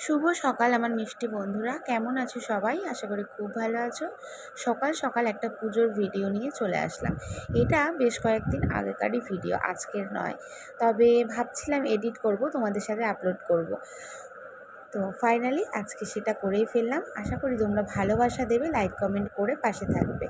শুভ সকাল আমার মিষ্টি বন্ধুরা, কেমন আছো সবাই? আশা করি খুব ভালো আছো। সকাল সকাল একটা পুজোর ভিডিও নিয়ে চলে আসলাম। এটা বেশ কয়েকদিন আগেকারই ভিডিও, আজকের নয়। তবে ভাবছিলাম এডিট করব, তোমাদের সাথে আপলোড করব। তো ফাইনালি আজকে সেটা করেই ফেললাম। আশা করি তোমরা ভালোবাসা দেবে, লাইক কমেন্ট করে পাশে থাকবে।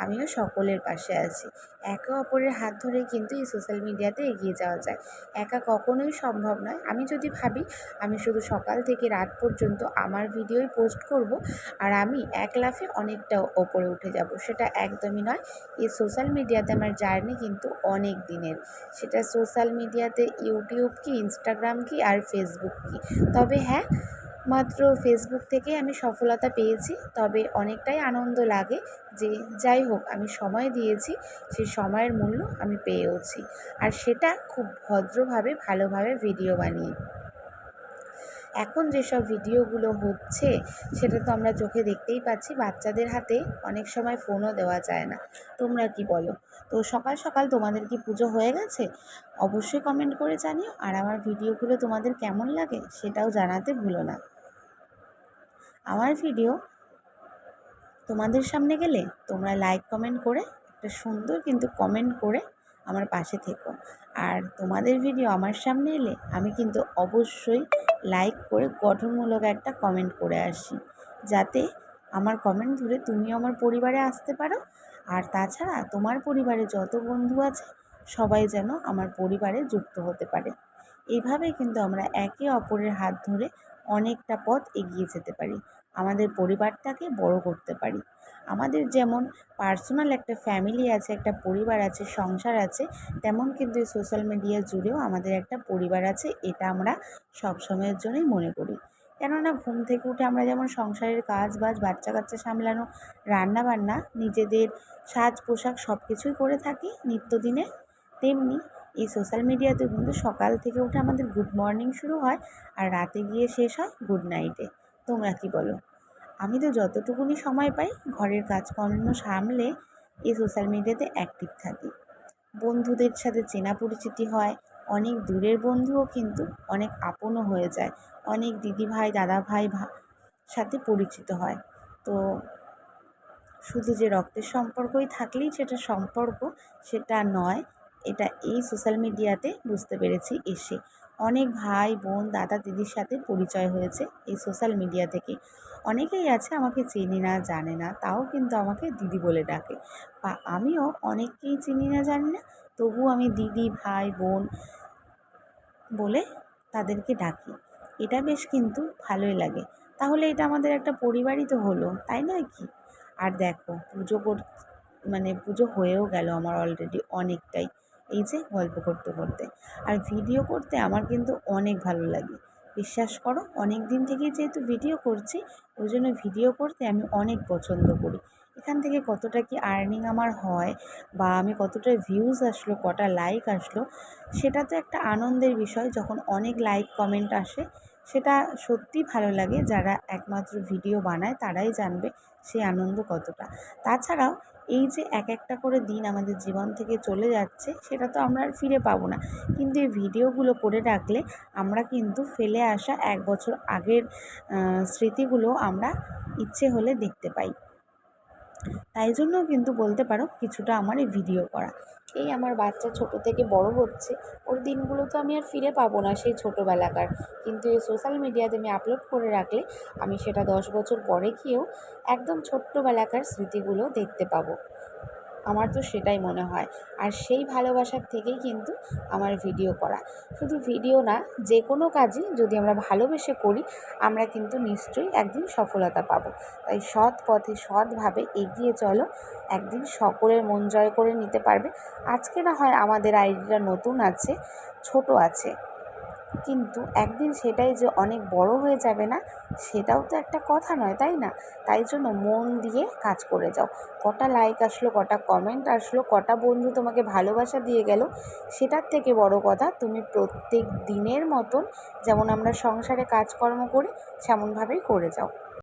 আমিও সকলের পাশে আছি। একে অপরের হাত ধরেই কিন্তু এই সোশ্যাল মিডিয়াতে এগিয়ে যাওয়া যায়। একা কখনোই সম্ভব নয়। আমি যদি ভাবি আমি শুধু সকাল থেকে রাত পর্যন্ত আমার ভিডিওই পোস্ট করব আর আমি এক লাফে অনেকটা ওপরে উঠে যাব, সেটা একদমই নয়। এই সোশ্যাল মিডিয়াতে আমার জার্নি কিন্তু অনেক দিনের। সেটা সোশ্যাল মিডিয়াতে ইউটিউব কি, ইনস্টাগ্রাম কি আর ফেসবুক কি। তবে হ্যাঁ, মাত্র ফেসবুক থেকেই আমি সফলতা পেয়েছি। তবে অনেকটাই আনন্দ লাগে যে যাই হোক আমি সময় দিয়েছি, সেই সময়ের মূল্য আমি পেয়েওছি। আর সেটা খুব ভদ্রভাবে ভালোভাবে ভিডিও বানিয়ে। এখন যেসব ভিডিওগুলো হচ্ছে সেটা তো আমরা চোখে দেখতেই পাচ্ছি, বাচ্চাদের হাতে অনেক সময় ফোনও দেওয়া যায় না। তোমরা কি বলো? তো সকাল সকাল তোমাদের কি পুজো হয়ে গেছে? অবশ্যই কমেন্ট করে জানিও। আর আমার ভিডিওগুলো তোমাদের কেমন লাগে সেটাও জানাতে ভুলো না। আমার ভিডিও তোমাদের সামনে গেলে তোমরা লাইক কমেন্ট করে একটা সুন্দর কিন্তু কমেন্ট করে আমার পাশে থেকো। আর তোমাদের ভিডিও আমার সামনে এলে আমি কিন্তু অবশ্যই লাইক করে গঠনমূলক একটা কমেন্ট করে আসি, যাতে আমার কমেন্ট ধরে তুমিও আমার পরিবারে আসতে পারো। আর তাছাড়া তোমার পরিবারে যত বন্ধু আছে সবাই যেন আমার পরিবারে যুক্ত হতে পারে। এইভাবেই কিন্তু আমরা একে অপরের হাত ধরে অনেকটা পথ এগিয়ে যেতে পারি, আমাদের পরিবারটাকে বড় করতে পারি। আমাদের যেমন পার্সোনাল একটা ফ্যামিলি আছে, একটা পরিবার আছে, সংসার আছে, তেমন কিন্তু এই সোশ্যাল মিডিয়া জুড়েও আমাদের একটা পরিবার আছে। এটা আমরা সব সময়ের জন্যই মনে করি। কেননা ঘুম থেকে উঠে আমরা যেমন সংসারের কাজ বাজ, বাচ্চা কাচ্চা সামলানো, রান্না বান্না, নিজেদের সাজ পোশাক সব কিছুই করে থাকি নিত্যদিনে, তেমনি এই সোশ্যাল মিডিয়াতেও কিন্তু সকাল থেকে উঠে আমাদের গুড মর্নিং শুরু হয় আর রাতে গিয়ে শেষ হয় গুড নাইটে। তোমরা কি বলো? আমি তো যতটুকুনি সময় পাই ঘরের কাজকর্ম সামলে এই সোশ্যাল মিডিয়াতে অ্যাক্টিভ থাকি। বন্ধুদের সাথে চেনা পরিচিতি হয়, অনেক দূরের বন্ধুও কিন্তু অনেক আপনও হয়ে যায়, অনেক দিদিভাই দাদাভাই সাথে পরিচিত হয়। তো শুধু যে রক্তের সম্পর্কই থাকলেই সেটা সম্পর্ক, সেটা নয়। এটা এই সোশ্যাল মিডিয়াতে বুঝতে পেরেছি এসে। অনেক ভাই বোন দাদা দিদির সাথে পরিচয় হয়েছে এই সোশ্যাল মিডিয়া থেকে। অনেকেই আছে আমাকে চেনে না জানে না, তাও কিন্তু আমাকে দিদি বলে ডাকে। বা আমিও অনেককেই চিনি না জানি না, তবুও আমি দিদি ভাই বোন বলে তাদেরকে ডাকি। এটা বেশ কিন্তু ভালোই লাগে। তাহলে এটা আমাদের একটা পরিবারই তো হলো, তাই নয় কি? আর দেখো পুজো হয়েও গেল আমার অলরেডি অনেকটাই, এই যে গল্প করতে করতে। আর ভিডিও করতে আমার কিন্তু অনেক ভালো লাগে, বিশ্বাস করো। অনেক দিন থেকেই যেহেতু ভিডিও করছি, ওই জন্য ভিডিও করতে আমি অনেক পছন্দ করি। এখান থেকে কতটা কি আর্নিং আমার হয়, বা আমি কতটা ভিউজ আসলো, কটা লাইক আসলো, সেটা তো একটা আনন্দের বিষয়। যখন অনেক লাইক কমেন্ট আসে সেটা সত্যিই ভালো লাগে। যারা একমাত্র ভিডিও বানায় তারাই জানবে সেই আনন্দ কতটা। তাছাড়াও এই যে এক একটা করে দিন আমাদের জীবন থেকে চলে যাচ্ছে, সেটা তো আমরা আর ফিরে পাবো না। কিন্তু এই ভিডিওগুলো করে রাখলে আমরা কিন্তু ফেলে আসা 1 বছর আগের স্মৃতিগুলো আমরা ইচ্ছে হলে দেখতে পাই। তাই জন্যও কিন্তু বলতে পারো কিছুটা আমার এই ভিডিও করা। এই আমার বাচ্চা ছোট থেকে বড় হচ্ছে, ওর দিনগুলো তো আমি আর ফিরে পাবো না সেই ছোটোবেলাকার। কিন্তু এই সোশ্যাল মিডিয়াতে আমি আপলোড করে রাখলে আমি সেটা 10 বছর পরে গিয়েও একদম ছোট্টবেলাকার স্মৃতিগুলো দেখতে পাবো। আমার তো সেটাই মনে হয়। আর সেই ভালোবাসার থেকেই কিন্তু আমার ভিডিও করা। শুধু ভিডিও না, যে কোনো কাজই যদি আমরা ভালোবেসে করি আমরা কিন্তু নিশ্চয়ই একদিন সফলতা পাবো। তাই সৎ পথে সৎভাবে এগিয়ে চলো, একদিন সকলের মন জয় করে নিতে পারবে। আজকে না হয় আমাদের আইডিটা নতুন আছে, ছোট আছে, কিন্তু একদিন সেটাই যে অনেক বড় হয়ে যাবে না, সেটাও তো একটা কথা নয়, তাই না? তাই জন্য মন দিয়ে কাজ করে যাও। কটা লাইক আসলো, কটা কমেন্ট আসলো, কটা বন্ধু তোমাকে ভালোবাসা দিয়ে গেল, সেটার থেকে বড় কথা তুমি প্রত্যেক দিনের মতন যেমন আমরা সংসারে কাজকর্ম করি সেমনভাবেই করে যাও।